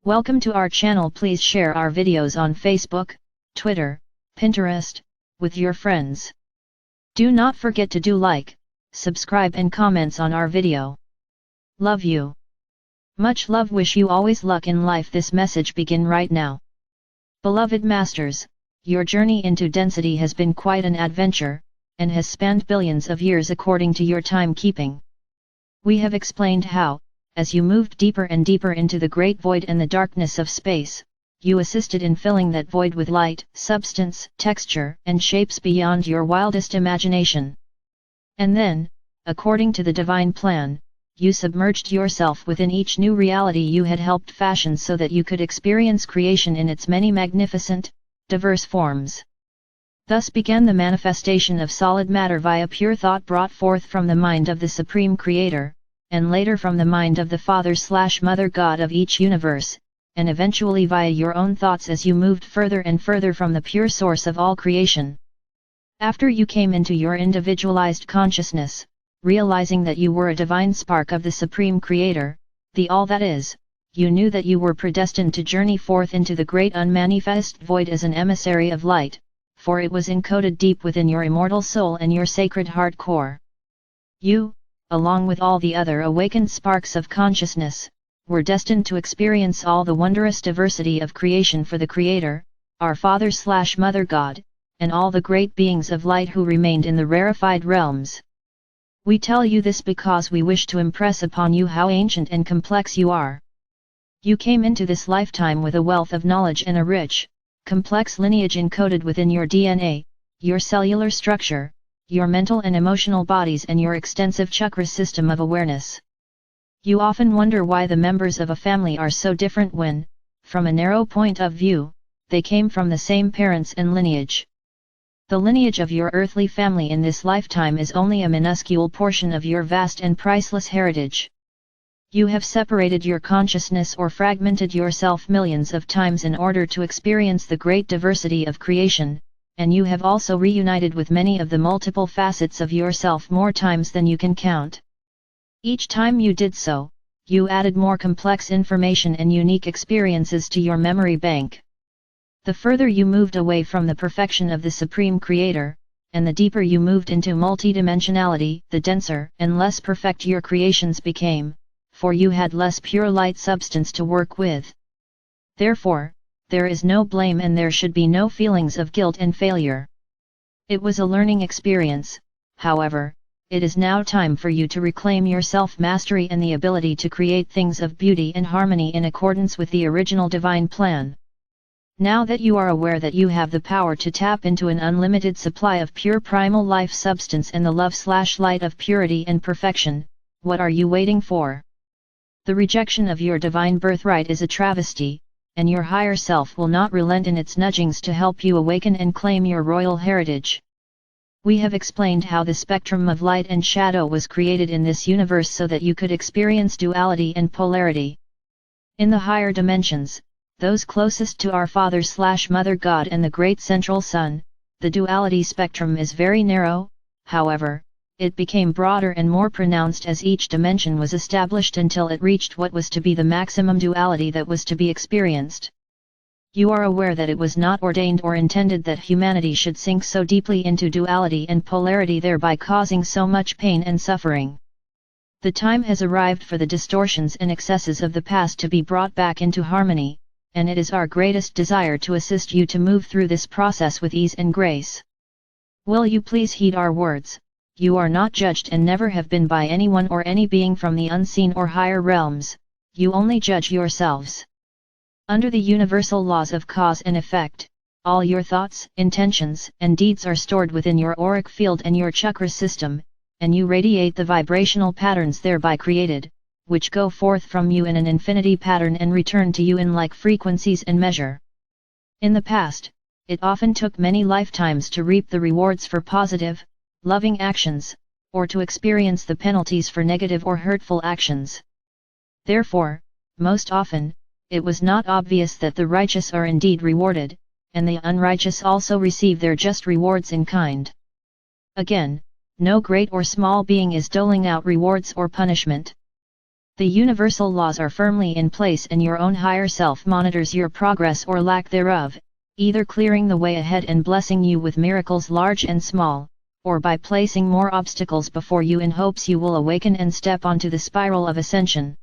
Welcome to our channel. Please share our videos on Facebook, Twitter, Pinterest, with your friends. Do not forget to do like, subscribe and comments on our video. Love you. Much love. Wish you always luck in life. This message begin right now. Beloved masters, your journey into density has been quite an adventure, and has spanned billions of years according to your timekeeping. We have explained how, as you moved deeper and deeper into the great void and the darkness of space, you assisted in filling that void with light, substance, texture, and shapes beyond your wildest imagination. And then, according to the divine plan, you submerged yourself within each new reality you had helped fashion so that you could experience creation in its many magnificent, diverse forms. Thus began the manifestation of solid matter via pure thought brought forth from the mind of the Supreme Creator, and later from the mind of the Father/Mother God of each universe, and eventually via your own thoughts as you moved further and further from the pure source of all creation. After you came into your individualized consciousness, realizing that you were a divine spark of the Supreme Creator, the All That Is, you knew that you were predestined to journey forth into the great unmanifest void as an emissary of light, for it was encoded deep within your immortal soul and your sacred heart core. You, along with all the other awakened sparks of consciousness, were destined to experience all the wondrous diversity of creation for the Creator, our Father/Mother God, and all the great beings of light who remained in the rarefied realms. We tell you this because we wish to impress upon you how ancient and complex you are. You came into this lifetime with a wealth of knowledge and a rich, complex lineage encoded within your DNA, your cellular structure, your mental and emotional bodies and your extensive chakra system of awareness. You often wonder why the members of a family are so different when, from a narrow point of view, they came from the same parents and lineage. The lineage of your earthly family in this lifetime is only a minuscule portion of your vast and priceless heritage. You have separated your consciousness or fragmented yourself millions of times in order to experience the great diversity of creation, and you have also reunited with many of the multiple facets of yourself more times than you can count. Each time you did so, you added more complex information and unique experiences to your memory bank. The further you moved away from the perfection of the Supreme Creator, and the deeper you moved into multidimensionality, the denser and less perfect your creations became, for you had less pure light substance to work with. Therefore, there is no blame and there should be no feelings of guilt and failure. It was a learning experience, however. It is now time for you to reclaim your self-mastery and the ability to create things of beauty and harmony in accordance with the original divine plan. Now that you are aware that you have the power to tap into an unlimited supply of pure primal life substance and the love/light of purity and perfection, what are you waiting for? The rejection of your divine birthright is a travesty, and your higher self will not relent in its nudgings to help you awaken and claim your royal heritage. We have explained how the spectrum of light and shadow was created in this universe so that you could experience duality and polarity. In the higher dimensions, those closest to our Father/Mother God and the great central sun, the duality spectrum is very narrow. However, it became broader and more pronounced as each dimension was established until it reached what was to be the maximum duality that was to be experienced. You are aware that it was not ordained or intended that humanity should sink so deeply into duality and polarity, thereby causing so much pain and suffering. The time has arrived for the distortions and excesses of the past to be brought back into harmony, and it is our greatest desire to assist you to move through this process with ease and grace. Will you please heed our words? You are not judged and never have been by anyone or any being from the unseen or higher realms, you only judge yourselves. Under the universal laws of cause and effect, all your thoughts, intentions, and deeds are stored within your auric field and your chakra system, and you radiate the vibrational patterns thereby created, which go forth from you in an infinity pattern and return to you in like frequencies and measure. In the past, it often took many lifetimes to reap the rewards for positive, loving actions, or to experience the penalties for negative or hurtful actions. Therefore, most often, it was not obvious that the righteous are indeed rewarded, and the unrighteous also receive their just rewards in kind. Again, no great or small being is doling out rewards or punishment. The universal laws are firmly in place and your own higher self monitors your progress or lack thereof, either clearing the way ahead and blessing you with miracles large and small, or by placing more obstacles before you in hopes you will awaken and step onto the spiral of ascension.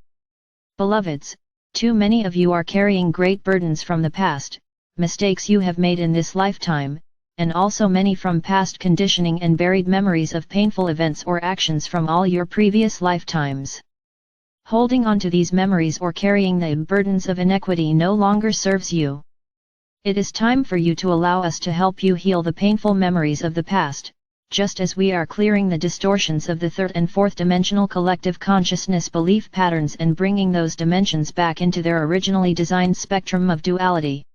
Beloveds, too many of you are carrying great burdens from the past, mistakes you have made in this lifetime, and also many from past conditioning and buried memories of painful events or actions from all your previous lifetimes. Holding on to these memories or carrying the burdens of inequity no longer serves you. It is time for you to allow us to help you heal the painful memories of the past, just as we are clearing the distortions of the third and fourth dimensional collective consciousness belief patterns and bringing those dimensions back into their originally designed spectrum of duality.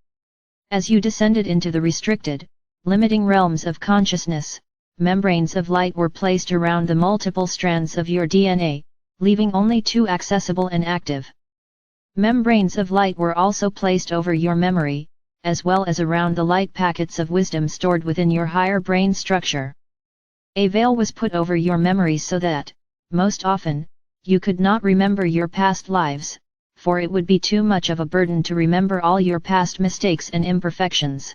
As you descended into the restricted, limiting realms of consciousness, membranes of light were placed around the multiple strands of your DNA, leaving only two accessible and active. Membranes of light were also placed over your memory, as well as around the light packets of wisdom stored within your higher brain structure. A veil was put over your memories so that, most often, you could not remember your past lives, for it would be too much of a burden to remember all your past mistakes and imperfections.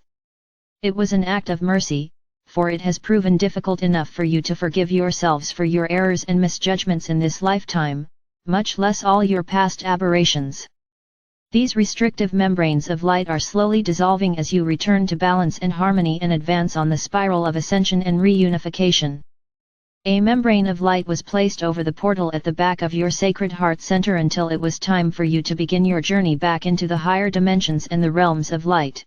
It was an act of mercy, for it has proven difficult enough for you to forgive yourselves for your errors and misjudgments in this lifetime, much less all your past aberrations. These restrictive membranes of light are slowly dissolving as you return to balance and harmony and advance on the spiral of ascension and reunification. A membrane of light was placed over the portal at the back of your sacred heart center until it was time for you to begin your journey back into the higher dimensions and the realms of light.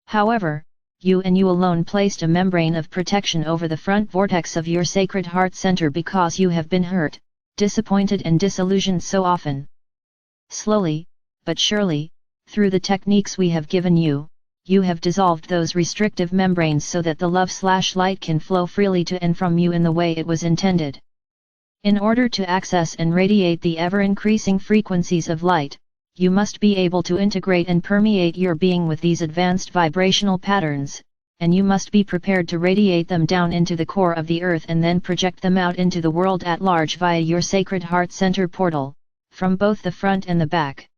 However, you and you alone placed a membrane of protection over the front vortex of your sacred heart center because you have been hurt, disappointed and disillusioned so often. Slowly, but surely, through the techniques we have given you, you have dissolved those restrictive membranes so that the love/light can flow freely to and from you in the way it was intended. In order to access and radiate the ever-increasing frequencies of light, you must be able to integrate and permeate your being with these advanced vibrational patterns, and you must be prepared to radiate them down into the core of the earth and then project them out into the world at large via your sacred heart center portal, from both the front and the back.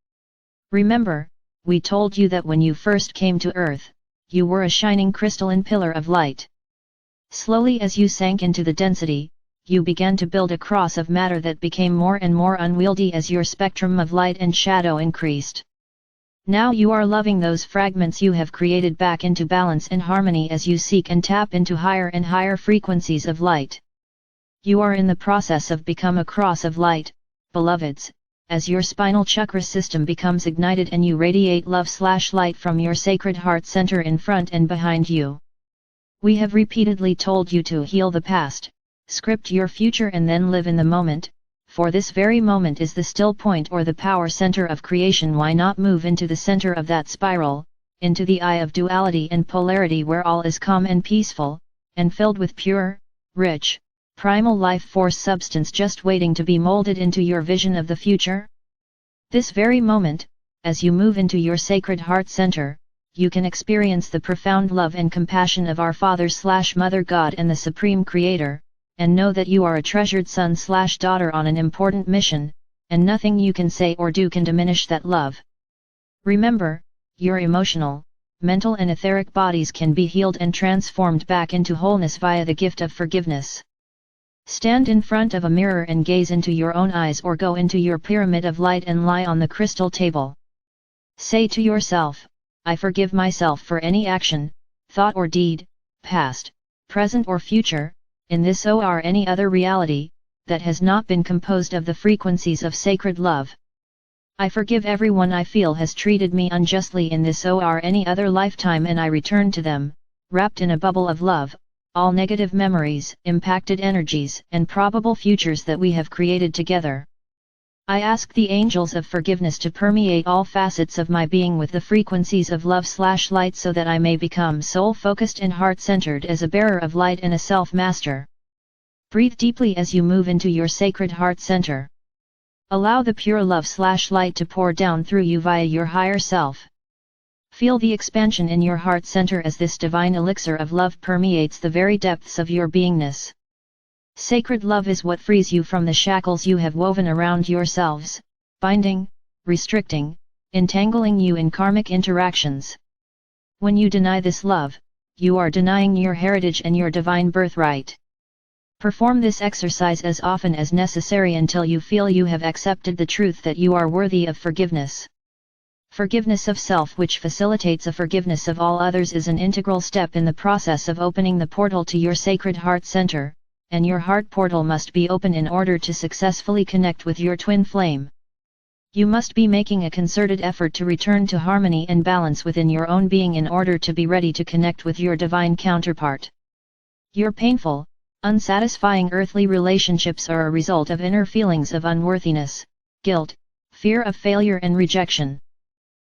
Remember, we told you that when you first came to earth, you were a shining crystalline pillar of light. Slowly as you sank into the density, you began to build a cross of matter that became more and more unwieldy as your spectrum of light and shadow increased. Now you are loving those fragments you have created back into balance and harmony as you seek and tap into higher and higher frequencies of light. You are in the process of become a cross of light, beloveds, as your spinal chakra system becomes ignited and you radiate love/light from your sacred heart center in front and behind you. We have repeatedly told you to heal the past, script your future and then live in the moment, for this very moment is the still point or the power center of creation. Why not move into the center of that spiral, into the eye of duality and polarity where all is calm and peaceful, and filled with pure, rich, primal life force substance just waiting to be molded into your vision of the future? This very moment, as you move into your sacred heart center, you can experience the profound love and compassion of our Father/Mother God and the Supreme Creator, and know that you are a treasured son/daughter on an important mission, and nothing you can say or do can diminish that love. Remember, your emotional, mental and etheric bodies can be healed and transformed back into wholeness via the gift of forgiveness. Stand in front of a mirror and gaze into your own eyes or go into your pyramid of light and lie on the crystal table. Say to yourself, I forgive myself for any action, thought or deed, past, present or future, in this or any other reality, that has not been composed of the frequencies of sacred love. I forgive everyone I feel has treated me unjustly in this or any other lifetime and I return to them, wrapped in a bubble of love, all negative memories, impacted energies and probable futures that we have created together. I ask the angels of forgiveness to permeate all facets of my being with the frequencies of love/light so that I may become soul-focused and heart-centered as a bearer of light and a self-master. Breathe deeply as you move into your sacred heart center. Allow the pure love/light to pour down through you via your higher self. Feel the expansion in your heart center as this divine elixir of love permeates the very depths of your beingness. Sacred love is what frees you from the shackles you have woven around yourselves, binding, restricting, entangling you in karmic interactions. When you deny this love, you are denying your heritage and your divine birthright. Perform this exercise as often as necessary until you feel you have accepted the truth that you are worthy of forgiveness. Forgiveness of self, which facilitates a forgiveness of all others, is an integral step in the process of opening the portal to your sacred heart center, and your heart portal must be open in order to successfully connect with your twin flame. You must be making a concerted effort to return to harmony and balance within your own being in order to be ready to connect with your divine counterpart. Your painful, unsatisfying earthly relationships are a result of inner feelings of unworthiness, guilt, fear of failure and rejection.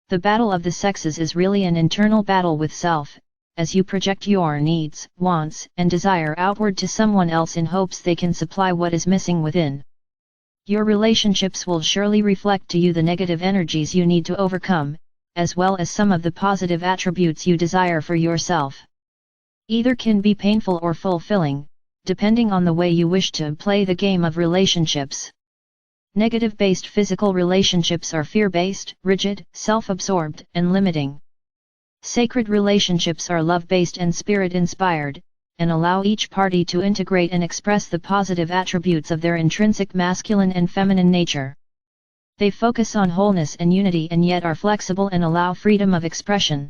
The battle of the sexes is really an internal battle with self, as you project your needs, wants, and desire outward to someone else in hopes they can supply what is missing within. Your relationships will surely reflect to you the negative energies you need to overcome, as well as some of the positive attributes you desire for yourself. Either can be painful or fulfilling, depending on the way you wish to play the game of relationships. Negative-based physical relationships are fear-based, rigid, self-absorbed, and limiting. Sacred relationships are love-based and spirit-inspired, and allow each party to integrate and express the positive attributes of their intrinsic masculine and feminine nature. They focus on wholeness and unity and yet are flexible and allow freedom of expression.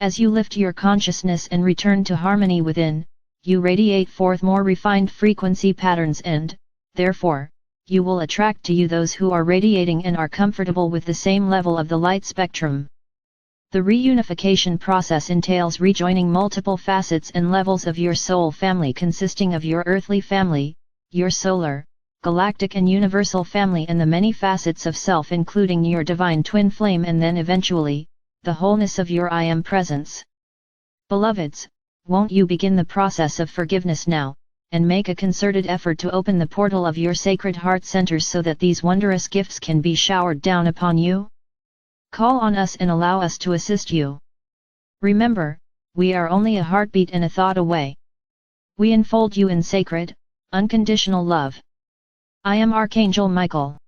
As you lift your consciousness and return to harmony within, you radiate forth more refined frequency patterns and, therefore, you will attract to you those who are radiating and are comfortable with the same level of the light spectrum. The reunification process entails rejoining multiple facets and levels of your soul family consisting of your earthly family, your solar, galactic and universal family, and the many facets of self including your divine twin flame, and then eventually, the wholeness of your I Am presence. Beloveds, won't you begin the process of forgiveness now, and make a concerted effort to open the portal of your sacred heart centers so that these wondrous gifts can be showered down upon you? Call on us and allow us to assist you. Remember, we are only a heartbeat and a thought away. We enfold you in sacred, unconditional love. I am Archangel Michael.